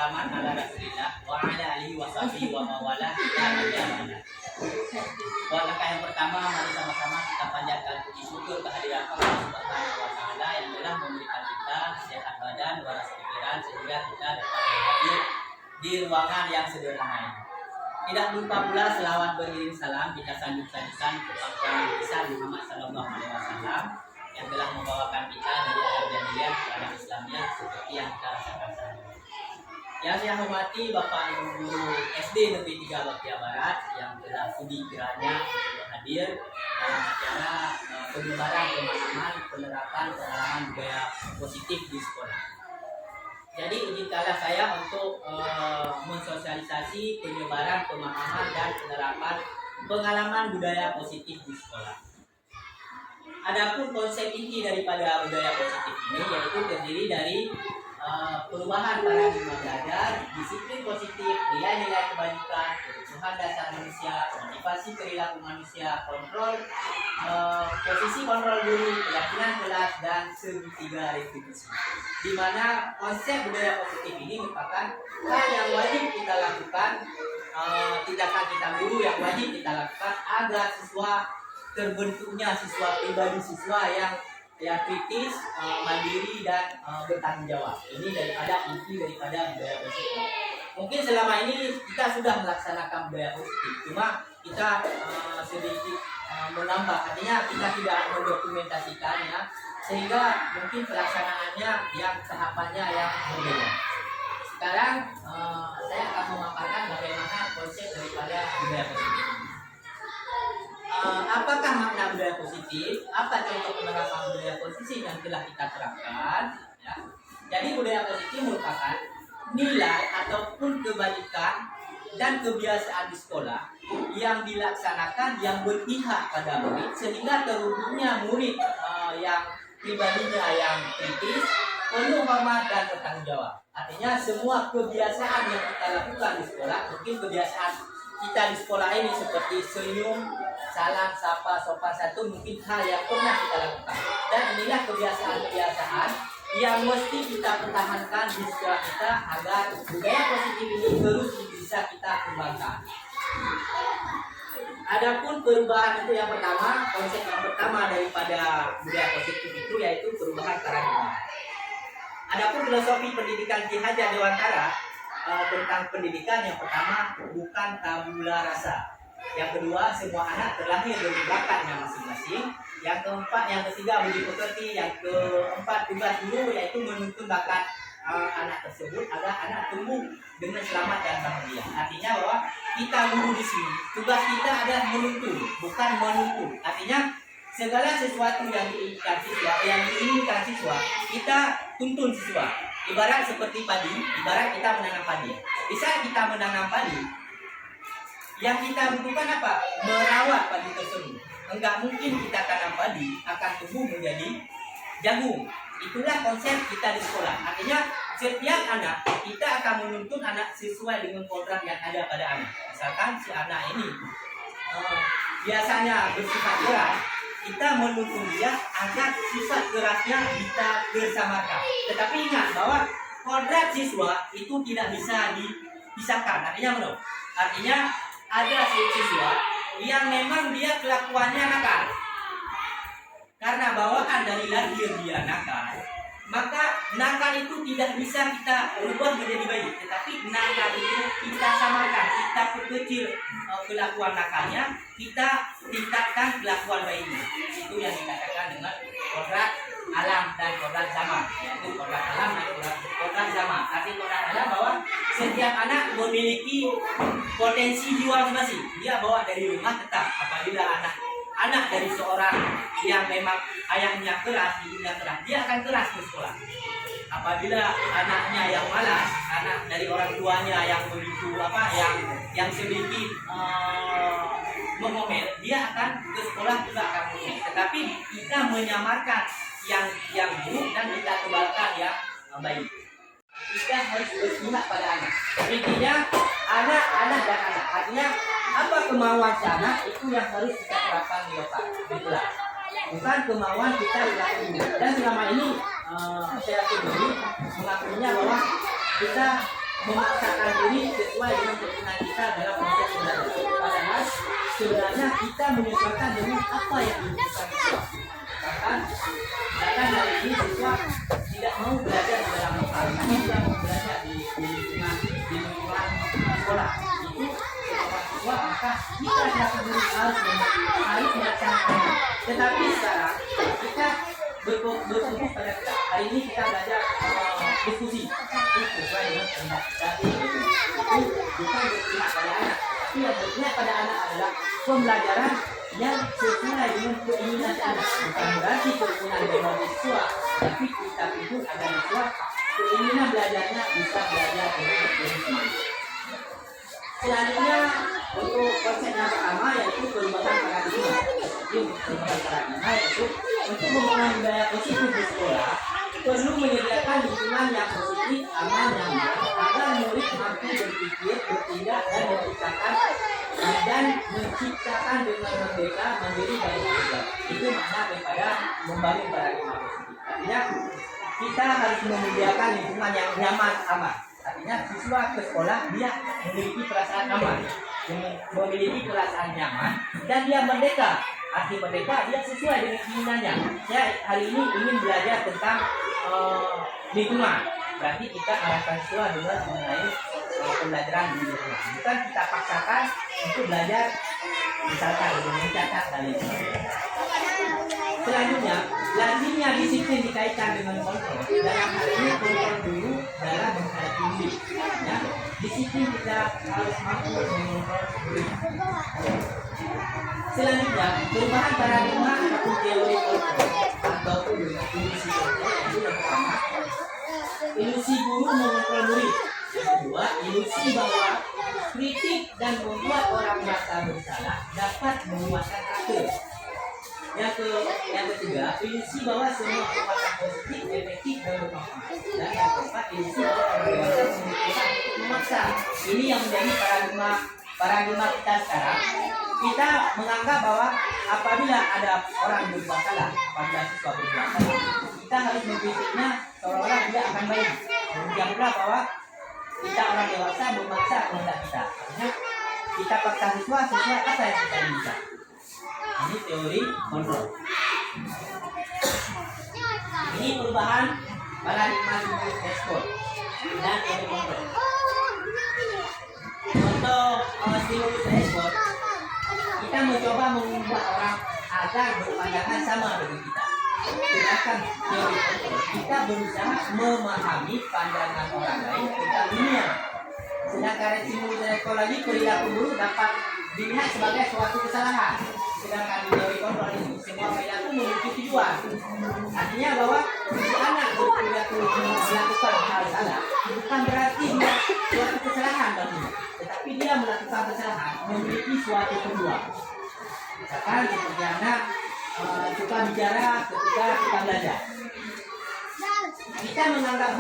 wassalaman ala Rasulillah wa ala alihi washabihi wa mawalah ila qiyamah. Langkah yang pertama, mari sama-sama kita panjatkan puji syukur kehadirat Allah Subhanahu wa taala yang telah memberikan kita sehat badan, waras pikiran sehingga kita dapat hadir di ruangan yang sederhana ini. Tidak lupa pula selawat beriring salam kita sanjung-sanjungkan kepada Nabi Muhammad sallallahu alaihi wasallam yang telah membawakan kita dari alam jahiliyah kepada Islamiyah seperti yang kita rasakan saat ini. Yang saya hormati Bapak Ibu Guru SD Negeri 3 Bapia Barat yang telah sudi kiranya untuk hadir dalam acara penyebaran pemahaman penerapan pengalaman budaya positif di sekolah. Jadi izinkanlah saya untuk mensosialisasi penyebaran pemahaman dan penerapan pengalaman budaya positif di sekolah. Adapun konsep inti daripada budaya positif ini yaitu terdiri dari perubahan paradigma belajar, disiplin positif, nilai-nilai kebajikan, kebutuhan dasar manusia, motivasi perilaku manusia, kontrol posisi kontrol guru, keyakinan kelas, dan segitiga retribusi. Di mana konsep budaya positif ini merupakan hal yang wajib kita lakukan, tindakan kita guru yang wajib kita lakukan agar siswa terbentuknya siswa pribadi siswa yang kritis, mandiri, dan bertanggung jawab. Ini daripada inti daripada budaya positif. Mungkin selama ini kita sudah melaksanakan budaya positif, cuma kita sedikit menambah, artinya kita tidak mendokumentasikannya, sehingga mungkin pelaksanaannya yang tahapannya yang berbeda. Sekarang saya akan memaparkan bagaimana konsep daripada budaya positif. Apakah makna budaya positif? Apa contoh penerapan budaya positif yang telah kita terapkan? Ya. Jadi budaya positif merupakan nilai ataupun kebajikan dan kebiasaan di sekolah yang dilaksanakan yang berpihak pada murid sehingga terwujudnya murid yang pribadinya yang kritis, penuh hormat dan bertanggung jawab. Artinya semua kebiasaan yang kita lakukan di sekolah, mungkin kebiasaan kita di sekolah ini seperti senyum, salam, sapa, sopan santun, mungkin hal yang pernah kita lakukan. Dan inilah kebiasaan-kebiasaan yang mesti kita pertahankan di sekolah kita agar budaya positif ini terus bisa kita kembangkan. Adapun perubahan itu yang pertama, konsep yang pertama daripada budaya positif itu yaitu perubahan paradigma. Adapun filosofi pendidikan Ki Hajar Dewantara tentang pendidikan, yang pertama bukan tabula rasa, yang kedua semua anak terlahir dengan bakatnya masing-masing, yang keempat, yang ketiga budi pekerti, yang keempat tugas guru yaitu menuntun bakat anak tersebut agar anak tumbuh dengan selamat dan bahagia. Artinya bahwa kita guru di sini tugas kita adalah menuntun, bukan menuntun. Artinya segala sesuatu yang diinginkan siswa, kita tuntun siswa. Ibarat seperti padi, ibarat kita menanam padi. Di saat kita menanam padi, yang kita butuhkan apa? Merawat padi tersebut. Enggak mungkin kita tanam padi akan tumbuh menjadi jagung. Itulah konsep kita di sekolah. Artinya setiap anak kita akan menuntun anak sesuai dengan kodrat yang ada pada anak. Misalkan si anak ini biasanya bersifat keras, kita menuntun dia agar sifat kerasnya kita bersamakan. Tetapi ingat bahwa kodrat siswa itu tidak bisa dipisahkan. Artinya menurut? Artinya ada siswa yang memang dia kelakuannya nakal. Karena bawaan dari lahir dia nakal, maka nakal itu tidak bisa kita ubah menjadi baik. Tetapi nakal itu kita samakan, kita perkecil kelakuan nakalnya, kita tingkatkan kelakuan baiknya. Itu yang dikatakan dengan kodrat alam dan kodrat zaman. Yaitu kodrat alam dan kodrat zaman. Tapi kodrat alam bahwa setiap anak memiliki potensi jiwa masing-masing. Dia bawa dari rumah tetap. Apabila anak dari seorang yang memang ayahnya keras, ibunya keras, dia akan keras ke sekolah. Apabila anaknya yang malas, anak dari orang tuanya yang begitu yang sedikit mengomel, dia akan ke sekolah juga akan mengomel. Tetapi kita menyamarkan yang buruk dan kita tebalkan yang baik. Kita harus berpihak pada anak. Intinya anak dan anak. Artinya apa kemauan si anak itu yang harus kita terapkan di otak, di kelas. Bukan kemauan kita dilakukan. Dan selama ini saya sendiri mengakuinya bahwa kita memaksakan diri sesuai dengan keinginan kita dalam proses belajar. Padahal sebenarnya kita menyesuaikan dengan apa yang dibutuhkan siswa. Bahkan hari ini siswa tidak mau belajar di dalam lokal, tapi dia mau belajar di lingkungan sekolah. Itu siswa maka kita tidak peduli harus melaksanakan. Tetapi sekarang kita berfokus pada kita. Hari ini kita belajar diskusi sesuai dengan kehendak kita. Itu bukan berpihak pada anak, tapi yang berpihak pada anak adalah pembelajaran yang sesuai dengan keinginan anak. Bukan berarti keinginan dari siswa, tapi kita tuntut agar siswa keinginan belajarnya bisa belajar dengan semangat. Selanjutnya untuk konsep yang pertama yaitu perubahan paradigma. Perubahan paradigma yaitu untuk membangun budaya positif di sekolah perlu menyediakan lingkungan yang positif, aman, nyaman agar murid mampu berpikir, bertindak dan menciptakan dengan merdeka mandiri dari belajar. Itu makna daripada membangun paradigma positif. Artinya kita harus menyediakan lingkungan yang nyaman, aman. Artinya siswa ke sekolah dia memiliki perasaan aman, memiliki perasaan nyaman, dan dia merdeka. Arti merdeka dia sesuai dengan keinginannya. Saya hari ini ingin belajar tentang lingkungan. Berarti kita arahkan siswa dengan mengenai pembelajaran di lingkungan. Bukan kita paksakan untuk belajar misalkan dengan mencatat dan lain sebagainya. Selanjutnya, lazimnya disiplin dikaitkan dengan kontrol. Dalam hal ini kontrol dulu dalam menghadapi diri. Ya, disiplin kita harus mampu mengontrol diri. Selanjutnya, perubahan paradigma ataupun teori kontrol ataupun ilusi kontrol itu yang pertama. Ilusi guru mengontrol murid. Yang kedua, ilusi bahwa kritik dan membuat orang merasa bersalah dapat menguatkan karakter. Yang ketiga, ilusi bahwa semua perbuatan positif, efektif dan bermanfaat. Dan yang keempat, ilusi bahwa orang dewasa membutuhkan memaksa. Ini yang menjadi paradigma kita sekarang. Kita menganggap bahwa apabila ada orang berbuat salah, apabila siswa berbuat salah, kita harus mengkritiknya seolah-olah dia akan baik. Kemudian pula bahwa kita orang dewasa memaksa kehendak kita. Artinya kita paksa siswa sesuai apa yang kita inginkan. Ini teori kontrol. Ini perubahan paradigma stimulus respon dan teori kontrol. Untuk stimulus respon, kita mencoba mengubah orang agar berpandangan sama dengan kita. Sedangkan teori kontrol, kita berusaha memahami pandangan orang lain tentang dunia. Sedangkan stimulus respon lagi perilaku guru dapat dilihat sebagai suatu kesalahan. Sedangkan di teori kontrol ini semua perilaku memiliki tujuan. Artinya bahwa si anak berperilaku melakukan hal salah bukan berarti dia suatu kesalahan baginya, tetapi dia melakukan kesalahan memiliki suatu tujuan. Misalkan seperti anak suka bicara ketika kita belajar. Kita menganggap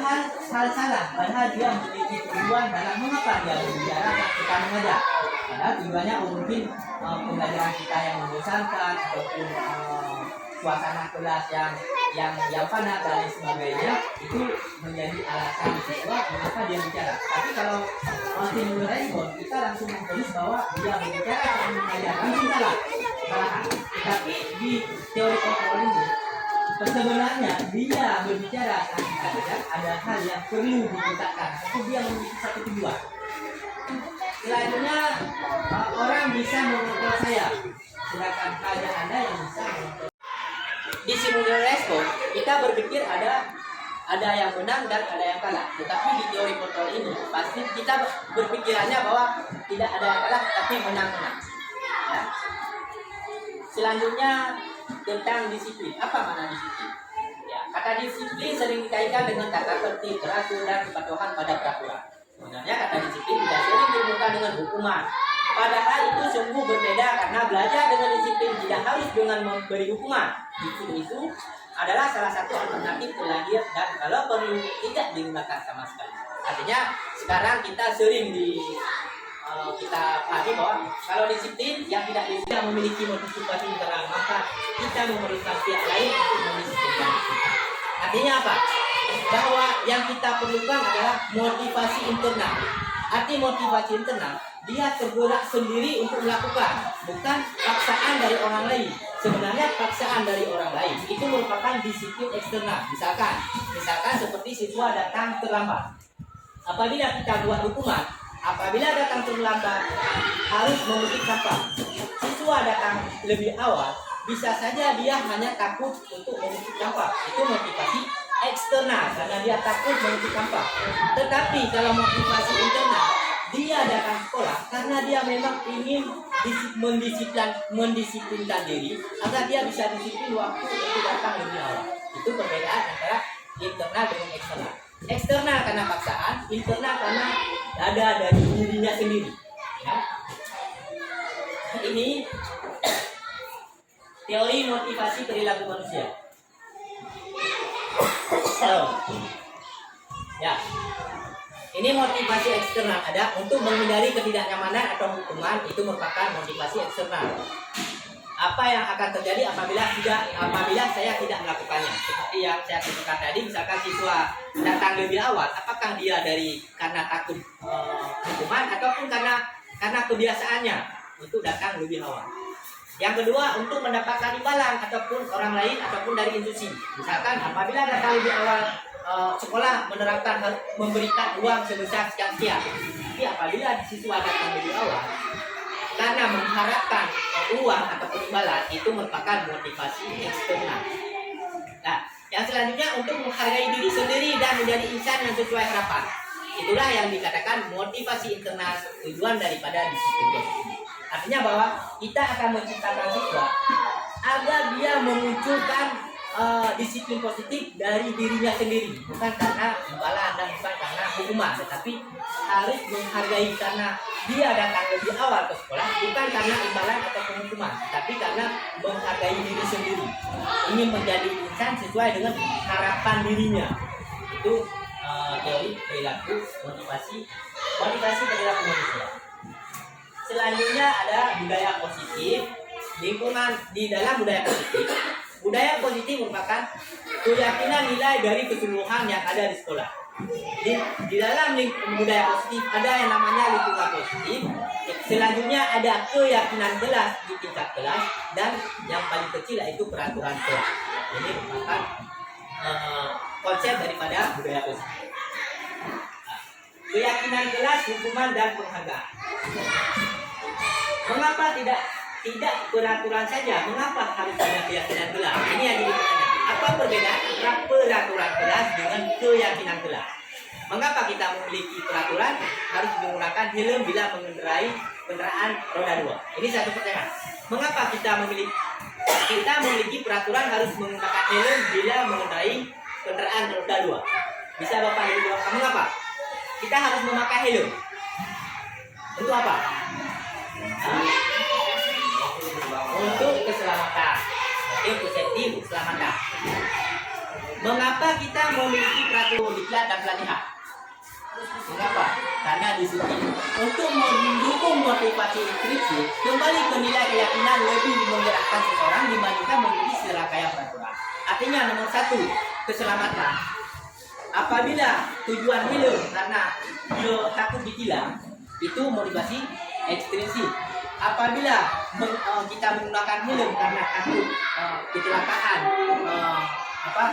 hal salah, padahal dia memiliki tujuan dalam mengapa dia berbicara dan kita mengajar. Padahal tujuannya mungkin pembelajaran kita yang membosankan ataupun suasana kelas yang panas dan lain sebagainya, itu menjadi alasan siswa mengapa dia bicara. Tapi kalau stimulus respon, kita langsung memfonis bahwa dia berbicara dan mengajar langsung salah. Tapi di teori kontrol ini sebenarnya dia berbicara saat ada hal yang perlu ditingkatkan, tapi dia memiliki satu tujuan. Selanjutnya orang bisa mengontrol saya, sedangkan hanya Anda yang bisa mengontrol. Di stimulus respon kita berpikir ada yang menang dan ada yang kalah. Tetapi di teori kontrol ini pasti kita berpikirannya bahwa tidak ada yang kalah, tapi menang-menang. Ya. Selanjutnya tentang disiplin. Apa makna disiplin? Ya, kata disiplin sering dikaitkan dengan tata tertib, teratur dan kepatuhan pada peraturan. Sebenarnya kata disiplin tidak sering dihubungkan dengan hukuman. Padahal itu sungguh berbeda karena belajar dengan disiplin tidak harus dengan memberi hukuman. Disiplin itu adalah salah satu alternatif terlahir dan kalau perlu tidak digunakan sama sekali. Artinya sekarang kita sering kita pahami bahwa kalau disiplin yang tidak memiliki motivasi internal, maka kita memerlukan pihak lain untuk mendisiplinkan. Artinya apa? bahwa yang kita perlukan adalah motivasi internal. Arti motivasi internal, dia tergerak sendiri untuk melakukan, bukan paksaan dari orang lain. Sebenarnya paksaan dari orang lain itu merupakan disiplin eksternal. Misalkan seperti siswa datang terlambat. Apabila kita buat hukuman, apabila datang terlambat harus memetik sampah. Siswa datang lebih awal, bisa saja dia hanya takut untuk memetik sampah. Itu motivasi eksternal karena dia takut memetik sampah. Tetapi kalau motivasi internal, dia datang sekolah karena dia memang ingin mendisiplinkan diri agar dia bisa disiplin waktu untuk datang lebih awal. Itu perbedaan antara internal dengan eksternal. Eksternal karena paksaan, internal karena ada dari dirinya sendiri. Ya. Ini teori motivasi perilaku manusia. Ya, ini motivasi eksternal ada untuk menghindari ketidaknyamanan atau hukuman, itu merupakan motivasi eksternal. Apa yang akan terjadi apabila saya tidak melakukannya? Seperti yang saya katakan tadi, misalkan siswa datang lebih awal, apakah dia karena takut hukuman ataupun karena kebiasaannya untuk datang lebih awal? Yang kedua, untuk mendapatkan imbalan ataupun orang lain ataupun dari institusi. Misalkan apabila datang lebih awal, sekolah menerapkan memberikan uang sebesar sekian-sekian. Tapi apabila siswa datang lebih awal karena mengharapkan uang ataupun imbalan, itu merupakan motivasi eksternal. Nah, yang selanjutnya untuk menghargai diri sendiri dan menjadi insan yang sesuai harapan. Itulah yang dikatakan motivasi internal, tujuan daripada disiplin. Artinya bahwa kita akan menciptakan siswa agar dia memunculkan disiplin positif dari dirinya sendiri, bukan karena imbalan dan bukan karena hukuman, tetapi harus menghargai karena dia datang lebih awal ke sekolah, bukan karena imbalan atau hukuman, tapi karena menghargai diri sendiri, ingin menjadi insan sesuai dengan harapan dirinya. Itu teori perilaku motivasi perilaku manusia. Selanjutnya ada budaya positif. Lingkungan di dalam budaya positif. Budaya positif merupakan keyakinan nilai dari keseluruhan yang ada di sekolah. Di dalam budaya positif ada yang namanya lingkungan positif. Selanjutnya ada keyakinan kelas di tingkat kelas, dan yang paling kecil yaitu peraturan kelas. Ini merupakan konsep daripada budaya positif. Keyakinan kelas, hukuman dan penghargaan. Mengapa tidak peraturan saja? Mengapa harus ada keyakinan kelas? Ini yang jadi pertanyaan. Apa perbedaan antara peraturan kelas dengan keyakinan kelas? Mengapa kita memiliki peraturan harus menggunakan helm bila mengendarai kendaraan roda 2? Ini satu pertanyaan. Mengapa kita memiliki peraturan harus menggunakan helm bila mengendarai kendaraan roda 2? Bisa Bapak Ibu jawab, mengapa kita harus memakai helm? Untuk apa? Untuk keselamatan. Untuk safety, keselamatan. Mengapa kita memiliki peraturan diklat dan pelatihan? Mengapa? Karena disiplin. Untuk mendukung motivasi intrinsik, kembali ke nilai keyakinan lebih menggerakkan seseorang dibandingkan memiliki serangkaian peraturan. Artinya nomor 1, keselamatan. Apabila tujuan helm karena dia takut ditilang, itu motivasi ekstrinsik. Apabila kita menggunakan helm karena takut kecelakaan,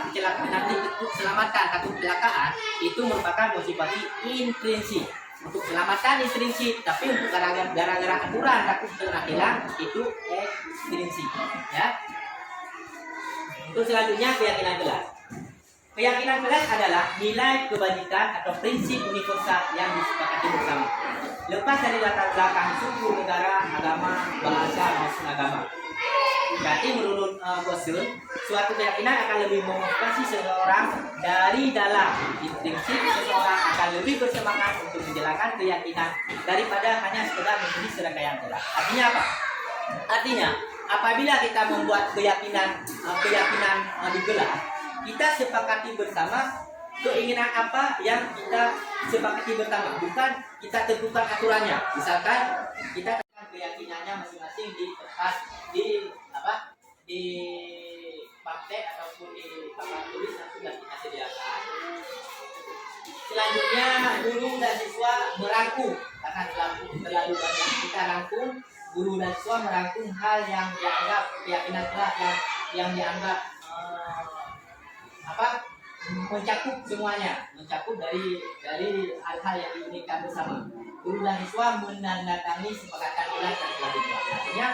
kecelakaan nanti keselamatan, takut kecelakaan, itu merupakan motivasi intrinsik. Untuk keselamatan intrinsik, tapi untuk gara-gara aturan takut kena tilang, itu ekstrinsik. Ya. Untuk selanjutnya keyakinan kelas. Keyakinan kelas adalah nilai kebajikan atau prinsip universal yang disepakati bersama. Lepas dari latar belakang suku, negara, agama, bahasa, maupun agama. Berarti menurut Gosel, suatu keyakinan akan lebih memotivasi seseorang dari dalam. Intrinsik, seseorang akan lebih bersemangat untuk menjalankan keyakinan daripada hanya sekedar memilih serangkaian kelas. Artinya apa? Artinya, apabila kita membuat keyakinan digelar, kita sepakati bersama keinginan apa yang kita sepakati bersama, bukan kita tentukan aturannya. Misalkan kita tentukan keyakinannya masing-masing di kertas, di pamflet ataupun di papan tulis yang sudah kita sediakan. Selanjutnya guru dan siswa merangkum, karena terlalu banyak kita rangkum. Guru dan siswa merangkum hal yang dianggap keyakinan yang dianggap mencakup semuanya, mencakup dari hal-hal yang diinginkan bersama. Guru dan siswa menandatangani sepakatan kelas dan selanjutnya. Artinya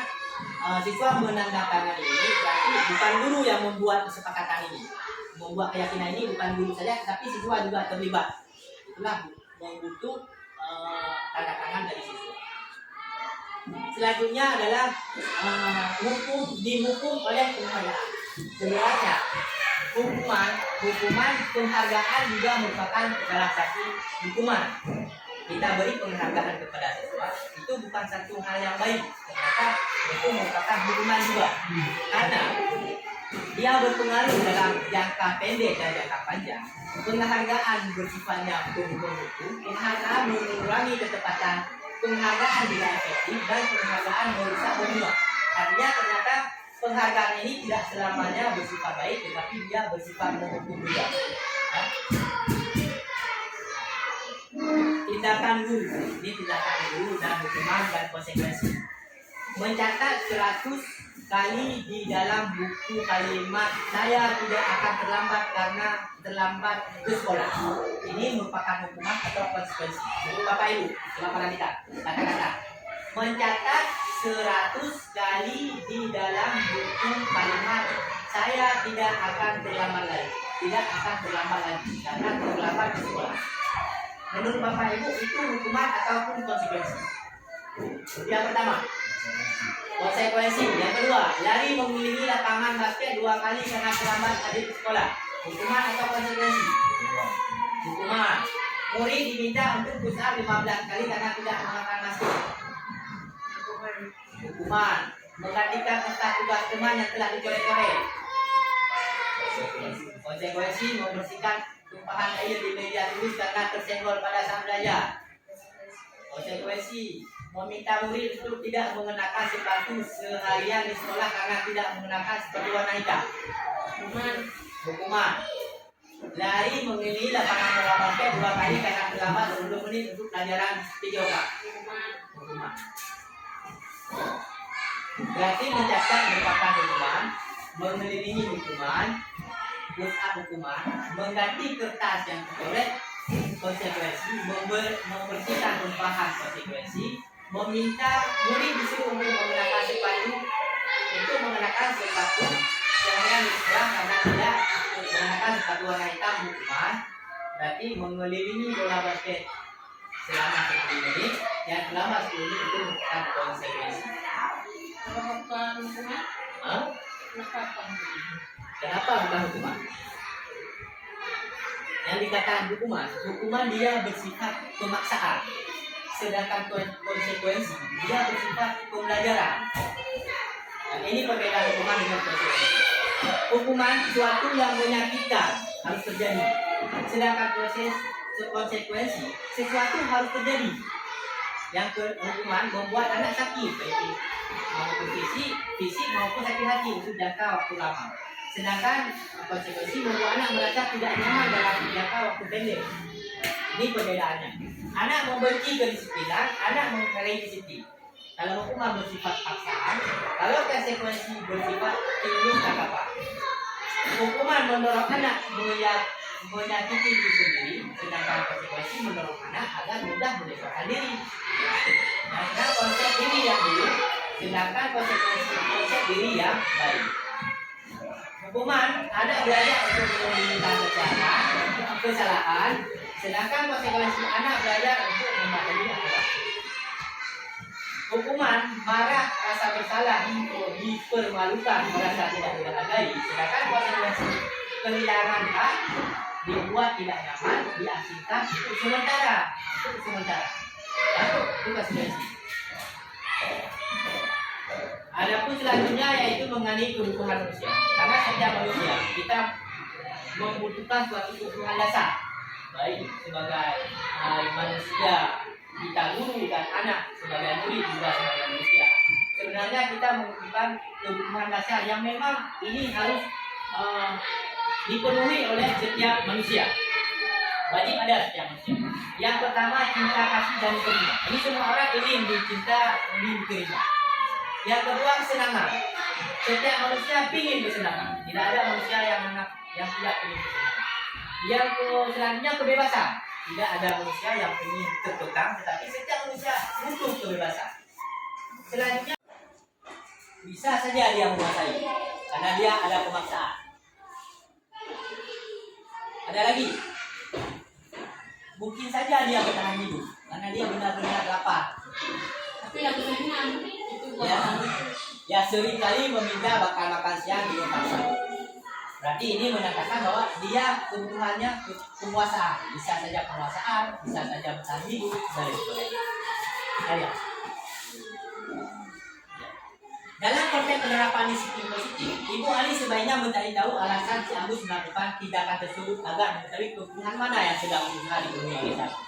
siswa menandatangani ini berarti bukan guru yang membuat kesepakatan ini, membuat keyakinan ini bukan guru saja, tapi siswa juga terlibat. Itulah membutuh tanda tangan dari siswa. Selanjutnya adalah dihukum oleh penghargaan. Sebenarnya hukuman penghargaan juga merupakan salah satu hukuman. Kita beri penghargaan kepada siswa itu bukan satu hal yang baik, ternyata itu merupakan hukuman juga, karena dia berpengaruh dalam jangka pendek dan jangka panjang. Penghargaan bersifatnya hukum, penghargaan mengurangi ketepatan, penghargaan tidak efektif, dan penghargaan merusak hubungan. Artinya ternyata penghargaan ini tidak selamanya bersifat baik, tetapi dia bersifat menghukum juga. Tindakan guru, ini tindakan guru dan hukuman dan konsekuensi. Mencatat 100 kali di dalam buku kalimat "saya tidak akan terlambat karena terlambat ke sekolah". Ini merupakan hukuman atau konsekuensi. Jadi Bapak Ibu, pelajaran kita kata-kata mencatat 100 kali di dalam buku kalimat "saya tidak akan terlambat lagi", tidak akan terlambat lagi karena terlambat ke sekolah. Menurut Bapak Ibu itu hukuman ataupun konsekuensi? Yang pertama, konsekuensi. Yang kedua, lari mengelilingi lapangan basket 2 kali karena terlambat adik sekolah. Hukuman atau konsekuensi? Hukuman. Murid diminta untuk push up 15 kali karena tidak mengenakan masker. Hukuman. Menggantikan kertas tugas teman yang telah dicoret-coret. Konsekuensi. Membersihkan tumpahan air di meja tulis karena tersenggol pada saat belajar. Konsekuensi. Meminta murid untuk tidak mengenakan sepatu seharian di sekolah karena tidak mengenakan sepatu warna hitam. Hukuman. Lari mengelilingi lapangan bola basket 2 kali karena terlambat 20 menit untuk pelajaran PJOK. Hukuman. Berarti mencatat merupakan hukuman, mengelilingi hukuman, push up hukuman, mengganti kertas yang tercoret konsekuensi, membersihkan tumpahan konsekuensi, meminta murid disuruh untuk mengenakan sepatu seharian di sekolah karena tidak mengenakan sepatu warna hitam hukuman. Berarti mengelilingi bola basket selama 10 menit, yang selama 10 menit itu merupakan konsekuensi. Bukan hukuman? Kenapa bukan hukuman? Yang dikatakan hukuman dia bersifat pemaksaan. Sedangkan konsekuensi dia bersifat pembelajaran. Dan ini perbedaan hukuman dengan konsekuensi. Hukuman suatu yang menyakitkan harus terjadi. Sedangkan konsekuensi sesuatu harus terjadi. Yang hukuman membuat anak sakit, baik maupun fisik maupun sakit hati untuk jangka waktu lama. Sedangkan konsekuensi membuat anak merasa tidak nyaman dalam jangka waktu pendek. Ini perbedaannya. Anak membenci kedisiplinan, anak menghargai disiplin. Kalau hukuman bersifat paksaan, kalau konsekuensi bersifat ilmu tanggapan. Hukuman mendorong anak menyakiti diri sendiri, sedangkan konsekuensi mendorong anak agar mudah mendekatkan diri. Nah, konsep diri yang buruk, sedangkan konsekuensi konsep diri yang baik. Hukuman anak belajar untuk menyembunyikan kesalahan, sedangkan konsekuensi anak belajar untuk memahami aturan. Hukuman marah, rasa bersalah, dipermalukan, merasa tidak dihargai, sedangkan konsekuensi kehilangan hak, dibuat tidak nyaman, diasingkan untuk sementara. Itu konsekuensi. Adapun selanjutnya yaitu mengenai kebutuhan manusia. Karena setiap manusia kita membutuhkan suatu kebutuhan dasar, baik sebagai manusia, kita guru dan anak sebagai murid juga sebagai manusia. Sebenarnya kita membutuhkan kebutuhan dasar yang memang ini harus dipenuhi oleh setiap manusia. Wajib ada setiap manusia. Yang pertama cinta kasih dan terima. Ini semua orang ingin dicinta, ingin diterima. Yang kedua kesenangan. Setiap manusia ingin bersenang. Tidak ada manusia yang tidak ingin bersenang. Yang selanjutnya kebebasan. Tidak ada manusia yang ingin terkekang, tetapi setiap manusia butuh kebebasan. Selanjutnya bisa saja dia menguasai karena dia ada pemaksaan. Ada lagi, mungkin saja dia bertahan hidup karena dia benar-benar lapar. Tapi yang kesenangan itu Ya, ya sering kali meminta bakal makan siang di rumah. Berarti ini menandakan bahwa dia kebutuhannya penguasaan. Bisa saja penguasaan, bisa saja bertahan hidup, dan sebagainya. Ya. Dalam konteks penerapan disiplin positif, Ibu Ali sebaiknya mencari tahu alasan si Agus melakukan tindakan tersebut agar mengetahui kebutuhan mana yang sedang berusaha dipenuhi oleh si Agus.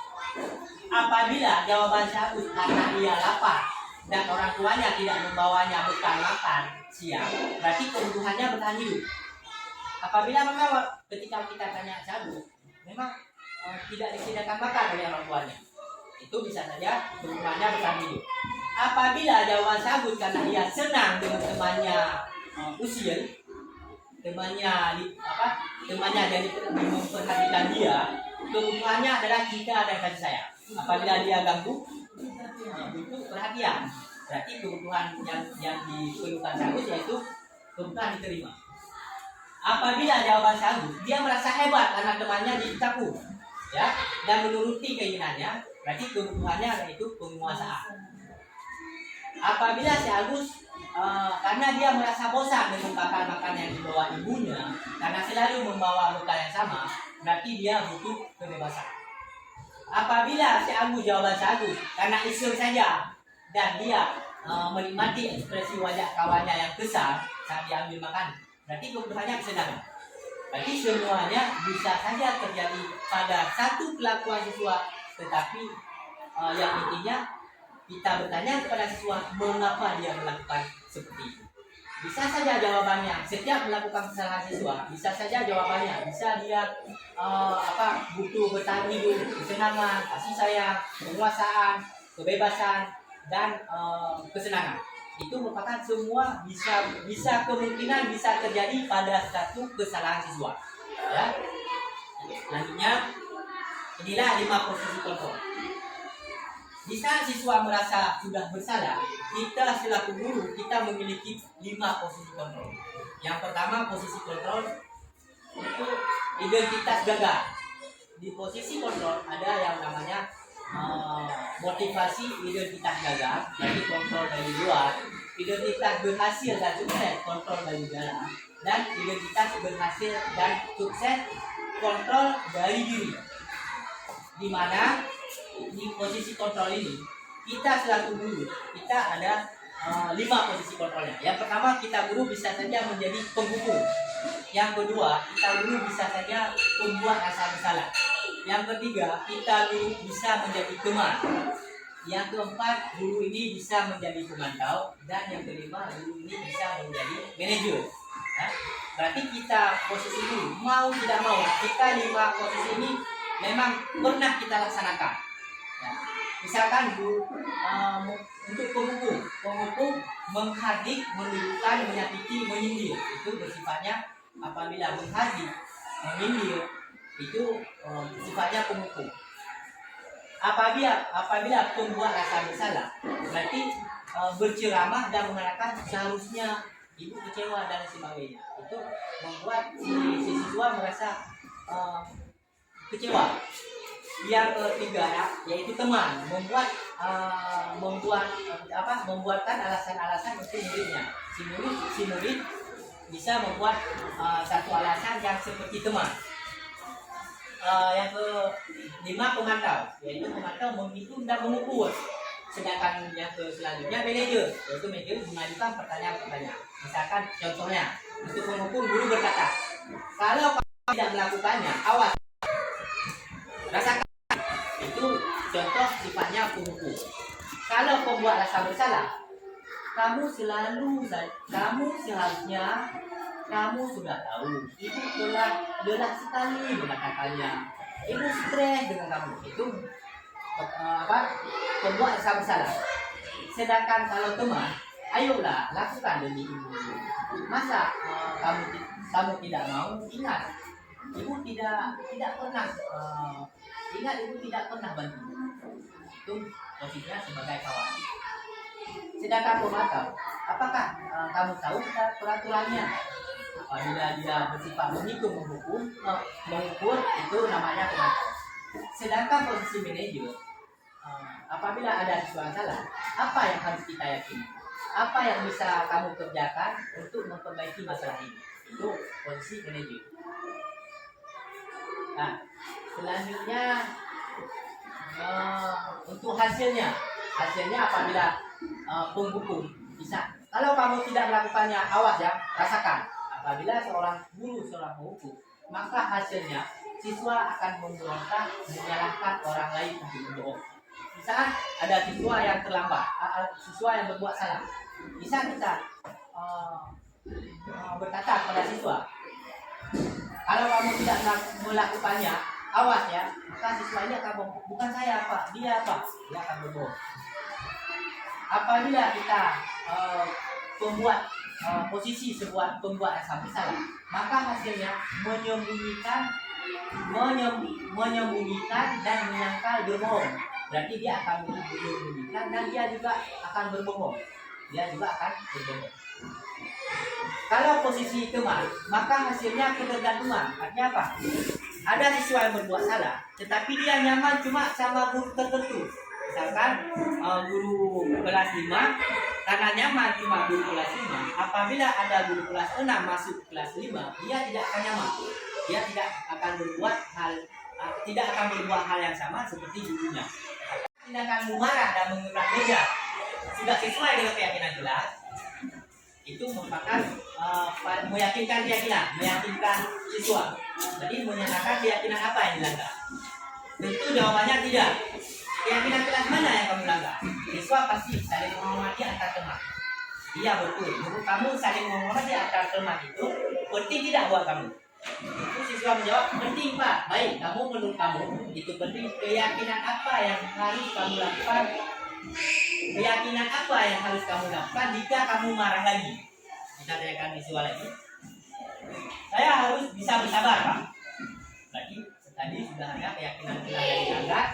Apabila jawaban si Agus karena ia lapar dan orang tuanya tidak membawanya bekal makan siang, berarti kebutuhannya bertahan hidup. Apabila memang ketika kita tanya si Agus, memang tidak disediakan makan oleh orang tuanya, itu bisa saja kebutuhannya bertahan hidup. Apabila jawaban si Agus karena ia senang dengan temannya usil, temannya jadi memperhatikan dia, kebutuhannya adalah cinta dan kasih sayang. Apabila dia ganggu, butuh perhatian. Berarti kebutuhan yang diperlukan si Agus yaitu kebutuhan diterima. Apabila jawaban si Agus, dia merasa hebat karena temannya dicakung, ya, dan menuruti keinginannya, berarti kebutuhannya yaitu penguasaan. Apabila si Agus karena dia merasa bosan dengan bakal makan yang dibawa ibunya, karena selalu membawa bekal yang sama, berarti dia butuh kebebasan. Apabila si Agus jawaban si Agus karena iseng saja dan dia menikmati ekspresi wajah kawannya yang kesal saat dia ambil makan, berarti kebutuhannya kesenangan. Berarti semuanya bisa saja terjadi pada satu kelakuan siswa, tetapi yang intinya kita bertanya kepada siswa mengapa dia melakukan seperti itu. Bisa saja jawabannya setiap melakukan kesalahan siswa, bisa saja jawabannya bisa dia butuh bertahan hidup, kesenangan, kasih sayang, penguasaan, kebebasan, dan kesenangan. Itu merupakan semua bisa kemungkinan bisa terjadi pada satu kesalahan siswa. Ya. Selanjutnya inilah 5 posisi kontrol. Di saat siswa merasa sudah bersalah, kita selaku guru kita memiliki 5 posisi kontrol. Yang pertama posisi kontrol itu identitas gagal. Di posisi kontrol ada yang namanya motivasi identitas gagal, jadi kontrol dari luar, identitas berhasil dan sukses, kontrol dari dalam, dan identitas berhasil dan sukses, kontrol dari diri. Di mana di posisi kontrol ini kita selaku guru kita ada 5 posisi kontrolnya. Yang pertama kita guru bisa saja menjadi penghukum. Yang kedua kita guru bisa saja pembuat rasa bersalah. Yang ketiga kita guru bisa menjadi teman. Yang keempat guru ini bisa menjadi pemantau, dan yang kelima guru ini bisa menjadi manajer. Nah, berarti kita posisi guru mau tidak mau kita 5 posisi ini memang pernah kita laksanakan. Ya. Misalkan untuk penghukum menghadik, menundukkan, menyakiti, menyindir, itu bersifatnya apabila menghadik, menyindir itu sifatnya penghukum. Apabila pembuat rasa bersalah, berarti berceramah dan mengatakan seharusnya ibu kecewa dan sebagainya. Itu membuat si siswa merasa kecewa. Yang ketiga yaitu teman, membuatkan alasan-alasan untuk muridnya. Si murid bisa membuat satu alasan yang seperti teman. Yang kelima pemantau, yaitu pemantau menghitung dan mengukur. Sedangkan yang selanjutnya manajer, yaitu manajer mengajukan pertanyaan-pertanyaan. Misalkan contohnya untuk mengukur guru berkata, kalau kamu tidak melakukannya, awas. Rasakan. Itu contoh sifatnya pengukur. Kalau pembuat rasa bersalah, kamu seharusnya kamu sudah tahu itu telah lelah sekali mengatakannya. ibu stres dengan kamu, itu membuat rasa bersalah. Sedangkan kalau teman, ayolah lakukan demi ibu. Masa kamu tidak mau? Ingat, ibu tidak pernah ingat ibu tidak pernah bantu. Itu posisinya sebagai kawan. Sedangkan pemantau, apakah kamu tahu peraturannya? Apabila dia bersifat menghitung, mengukur, itu namanya pemantau. Sedangkan posisi manajer, apabila ada sesuatu salah, apa yang harus kita yakini? Apa yang bisa kamu kerjakan untuk memperbaiki masalah ini? Itu posisi manajer. Nah, selanjutnya untuk hasilnya apabila penghukum bisa. Kalau kamu tidak melakukannya, awas ya, rasakan. Apabila seorang guru, seorang penghukum, maka hasilnya siswa akan memberontak, menyalahkan orang lain untuk membohong. Misalkan ada siswa yang terlambat, siswa yang berbuat salah, bisa kita berkata kepada siswa, kalau kamu tidak melakukannya, awas ya, maka siswa ini akan berbohong. Bukan saya Pak, dia Pak, dia akan berbohong. Apabila kita posisi sebuah pembuat yang sama salah, maka hasilnya menyembunyikan dan menyangkal berbohong. Berarti dia akan menyembunyikan dan dia juga akan berbohong. Kalau posisi teman, maka hasilnya ketergantungan. Artinya apa? Ada siswa yang berbuat salah, tetapi dia nyaman cuma sama guru tertentu. Misalkan guru kelas 5, karena nyaman cuma guru kelas 5. Apabila ada guru kelas 6 masuk kelas 5, dia tidak akan nyaman. Dia tidak akan berbuat hal yang sama seperti gurunya. Tindakan memarah dan menggerak meja sudah sesuai dengan keyakinan jelas, itu merupakan meyakinkan siswa. Jadi menyatakan keyakinan apa yang dilanggar? Tentu jawabannya tidak. Keyakinan kelas mana yang kamu langgar? Siswa pasti saling menghormati antar teman. Iya betul. Menurut kamu saling menghormati antar teman itu penting tidak buat kamu? Itu siswa menjawab, penting Pak. Baik, menurut kamu itu penting. Keyakinan apa yang harus kamu lakukan? Keyakinan apa yang harus kamu lakukan jika kamu marah lagi? Kita tanyakan siswa lagi. Saya harus bisa bersabar Pak. Berarti tadi sudah ada keyakinan kelas yang dilanggar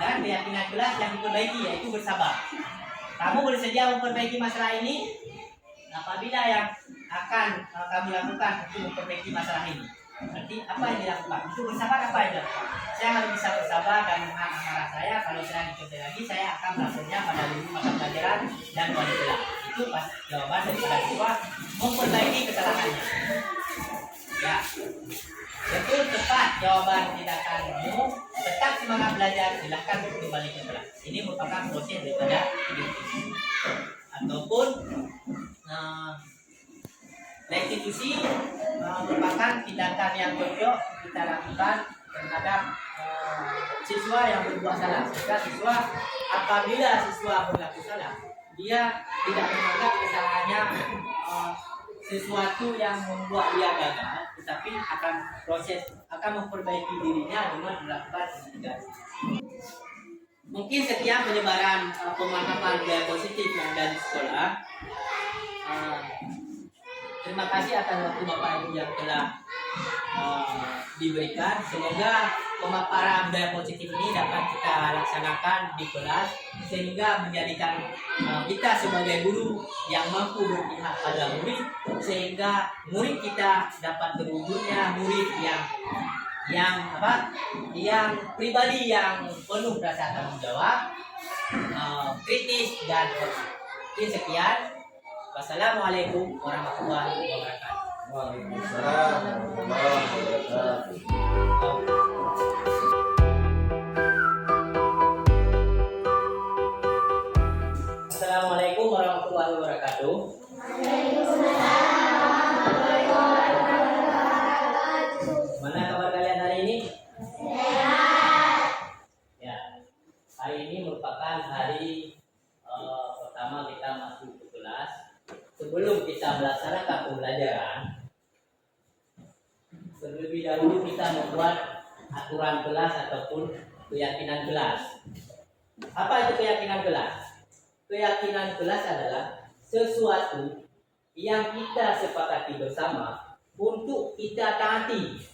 dan keyakinan kelas yang diperbaiki, yaitu bersabar. Kamu bersedia memperbaiki masalah ini? Apabila yang akan kamu lakukan untuk memperbaiki masalah ini, berarti apa yang dilakukan? Untuk bersabar apa yang dilakukan? Saya harus bisa bersabar dan menahan amarah saya. Kalau saya dicoba lagi, saya akan melakukannya pada guru mata pelajaran dan wali kelas. Itu pas jawaban dari siswa memperbaiki kesalahannya. Ya, betul, tepat jawaban tindakanmu. Tetap semangat belajar, silahkan kembali ke kelas. Ini merupakan proses daripada hidup. Ataupun restitusi merupakan tindakan yang cocok kita lakukan terhadap siswa yang berbuat salah. Jika apabila siswa berlaku salah, dia tidak menganggap kesalahannya sesuatu yang membuat dia gagal, tetapi akan memperbaiki dirinya dengan melakukan mitigasi. Mungkin sekian penyebaran pemahaman budaya positif yang ada di sekolah. Terima kasih atas waktu Bapak Ibu yang telah diberikan. Semoga pemaparan budaya positif ini dapat kita laksanakan di kelas sehingga menjadikan kita sebagai guru yang mampu berpihak pada murid, sehingga murid kita dapat terwujudnya murid yang pribadi yang penuh rasa tanggung jawab, kritis dan sekian. Wassalamualaikum warahmatullahi wabarakatuh. Waalaikumsalam warahmatullahi wabarakatuh. Assalamualaikum warahmatullahi wabarakatuh. Mana kabar kalian hari ini? Ya, hari ini merupakan hari pertama kita masuk ke kelas. Sebelum kita melaksanakan pembelajaran, terlebih dahulu kita membuat aturan kelas ataupun keyakinan kelas. Apa itu keyakinan kelas? Keyakinan kelas adalah sesuatu yang kita sepakati bersama untuk kita taati.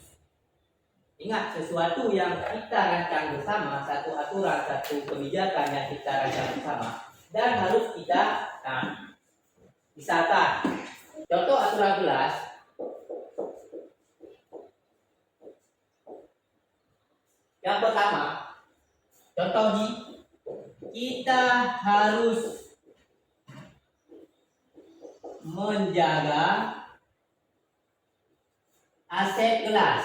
Ingat, sesuatu yang kita rancang bersama, satu aturan, satu kebijakan yang kita rancang bersama, dan harus kita taati. Misalkan, contoh aturan kelas, yang pertama, contoh kita harus menjaga aset kelas.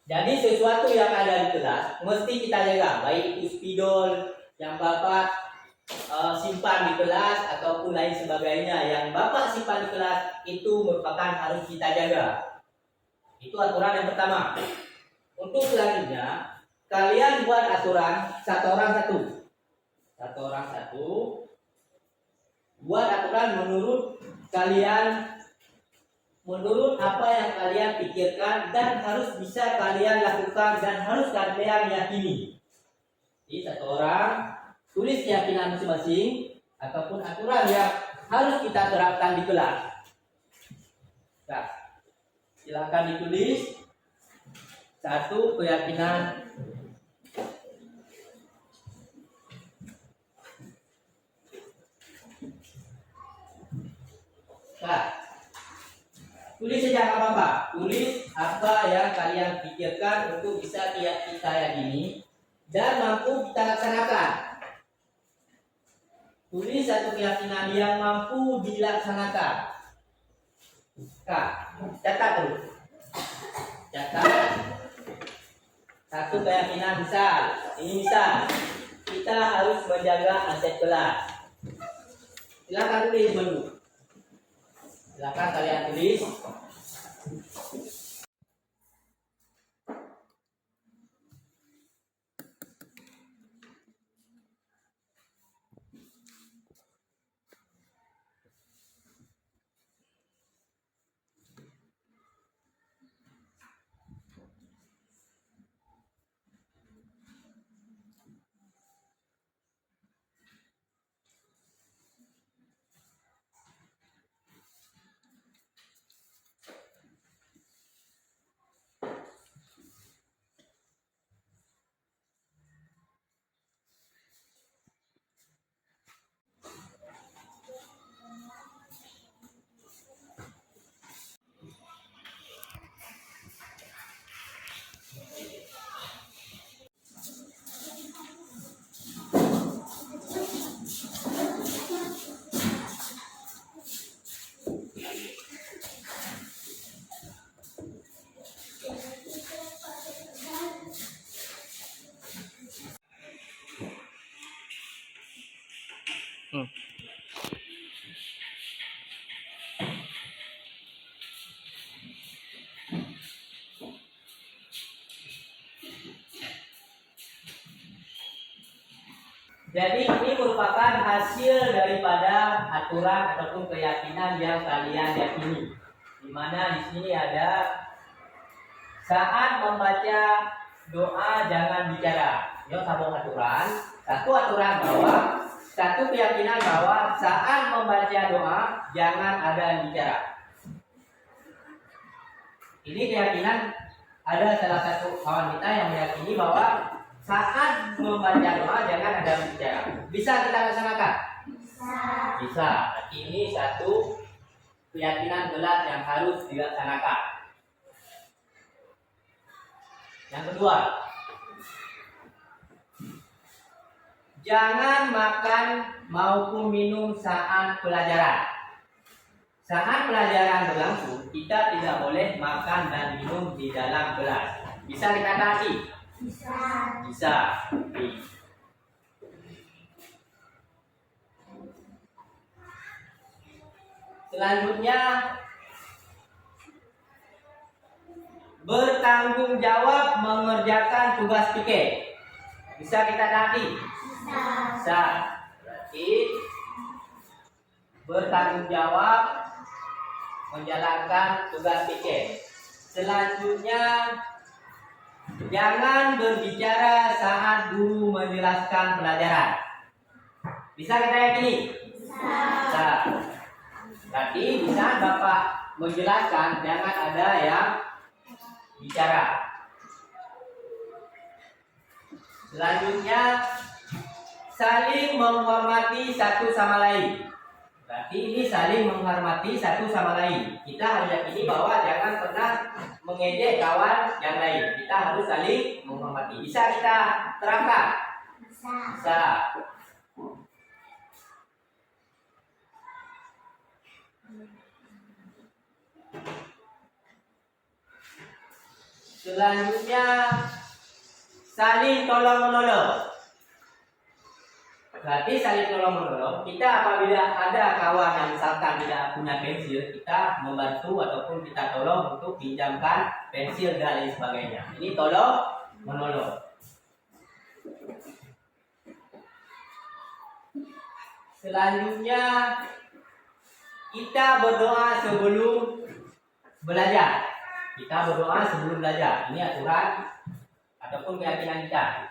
Jadi sesuatu yang ada di kelas mesti kita jaga, baik itu spidol yang Bapak simpan di kelas ataupun lain sebagainya yang Bapak simpan di kelas itu merupakan harus kita jaga. Itu aturan yang pertama. Untuk selanjutnya, kalian buat aturan satu orang satu. Satu orang satu. Buat aturan menurut kalian, menurut apa yang kalian pikirkan dan harus bisa kalian lakukan dan harus kalian yakini. Jadi satu orang tulis keyakinan masing-masing ataupun aturan yang harus kita terapkan di kelas. Nah, silakan ditulis satu keyakinan. Nah, tulis saja apa-apa. Tulis apa yang kalian pikirkan untuk bisa kita yakini dan mampu kita laksanakan. Tulis satu keyakinan yang mampu dilaksanakan. Nah, catat dulu. Catat. Satu keyakinan misal, ini misal kita harus menjaga aset kelas. Silakan tulis dulu. Silakan kalian tulis. Jadi ini merupakan hasil daripada aturan ataupun keyakinan yang kalian yakini. Di mana di sini ada saat membaca doa jangan bicara. Ini sambung aturan. Satu aturan bahwa satu keyakinan bahwa saat membaca doa jangan ada yang bicara. Ini keyakinan ada salah satu kawan kita yang meyakini bahwa saat membaca doa jangan ada yang bicara. Bisa kita laksanakan? Bisa. Ini satu keyakinan gelas yang harus dilaksanakan. Yang kedua, jangan makan maupun minum saat pelajaran. Saat pelajaran berlangsung, kita tidak boleh makan dan minum di dalam gelas. Bisa kita taati? Bisa. Selanjutnya, bertanggung jawab mengerjakan tugas piket. Bisa kita taati? Bisa. Berarti bertanggung jawab menjalankan tugas piket. Selanjutnya, jangan berbicara saat guru menjelaskan pelajaran. Bisa kita yakini? Bisa. Berarti bisa Bapak menjelaskan, jangan ada yang bicara. Selanjutnya, saling menghormati satu sama lain. Berarti ini saling menghormati satu sama lain. Kita harus yakini bahwa jangan pernah mengejek kawan yang lain. Kita harus saling menghormati. Bisa kita terangkan? Bisa. Selanjutnya, saling tolong menolong. Berarti saling tolong menolong. Kita apabila ada kawan yang misalkan tidak punya pensil, kita membantu ataupun kita tolong untuk pinjamkan pensil dan lain sebagainya. Ini tolong menolong. Selanjutnya, kita berdoa sebelum belajar. Kita berdoa sebelum belajar. Ini aturan ataupun keyakinan kita.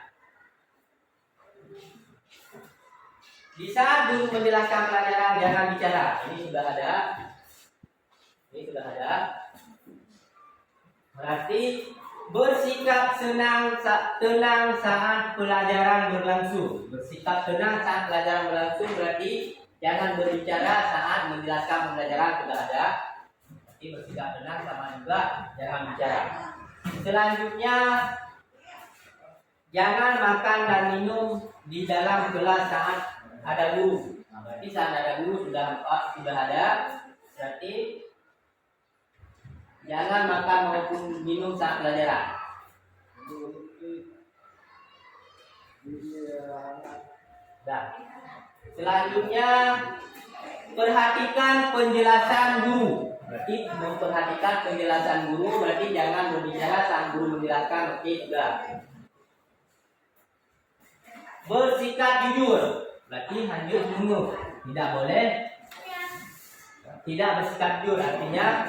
Di saat guru menjelaskan pelajaran, jangan bicara. Ini sudah ada. Ini sudah ada. Berarti bersikap tenang saat pelajaran berlangsung. Bersikap tenang saat pelajaran berlangsung berarti jangan berbicara saat menjelaskan pelajaran sudah ada. Berarti bersikap tenang sama juga jangan bicara. Selanjutnya, jangan makan dan minum di dalam kelas saat ada guru. Nah, berarti saat ada guru sudah ada. Berarti jangan makan maupun minum saat pelajaran. Nah, selanjutnya perhatikan penjelasan guru. Berarti memperhatikan penjelasan guru berarti jangan berbicara saat guru menjelaskan. Oke juga. Bersikap jujur. Berarti hanya menunggu, tidak boleh tidak bersikap jujur, artinya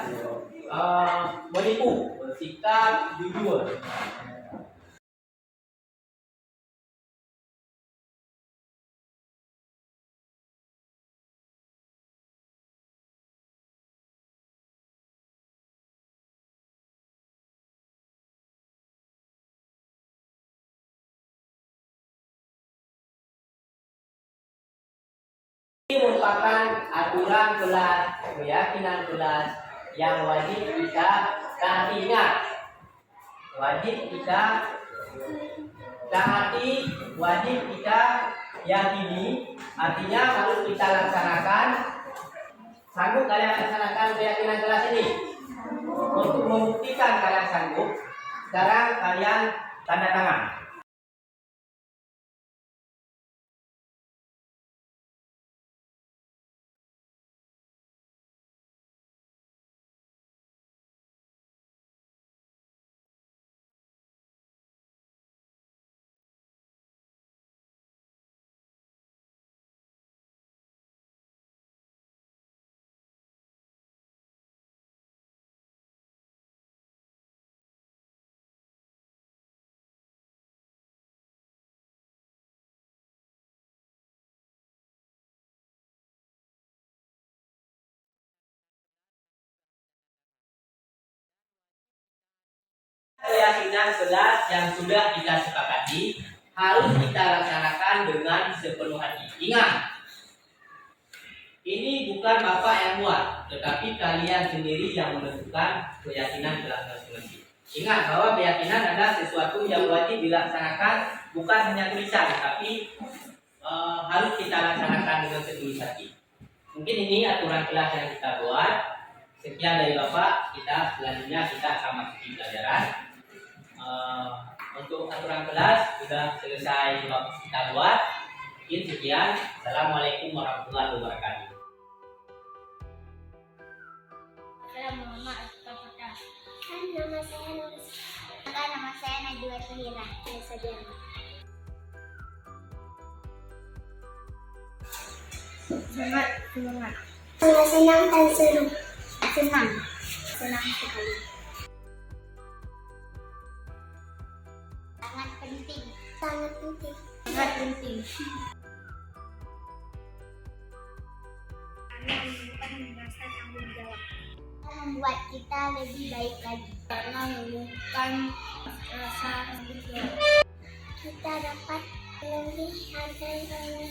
menipu. Bersikap jujur. Ini merupakan aturan kelas, keyakinan kelas yang wajib kita taati. Ingat, wajib kita taati, wajib kita yakini. Artinya harus kita laksanakan. Sanggup kalian laksanakan keyakinan kelas ini? Untuk membuktikan kalian sanggup, sekarang kalian tanda tangan. Keyakinan kelas yang sudah kita sepakati harus kita laksanakan dengan sepenuh hati. Ingat, ini bukan Bapak yang buat, tetapi kalian sendiri yang menentukan keyakinan kelas masing-masing. Ingat bahwa keyakinan adalah sesuatu yang wajib dilaksanakan, bukan hanya tulisan, tapi harus kita laksanakan dengan setulus hati. Mungkin ini aturan kelas yang kita buat. Sekian dari Bapak, kita selanjutnya kita akan masuki pelajaran. Untuk aturan kelas sudah selesai kita buat. Mungkin sekian. Assalamualaikum warahmatullahi wabarakatuh. Nama saya Nuris. Nama saya Najwa Tuhira. Semangat. Senang dan seru. Senang sekali. Sangat penting. Karena menemukan merasa tanggung jawab. Membuat kita lebih baik lagi. Karena menemukan rasa tanggung jawab. Kita dapat memenuhi harga yang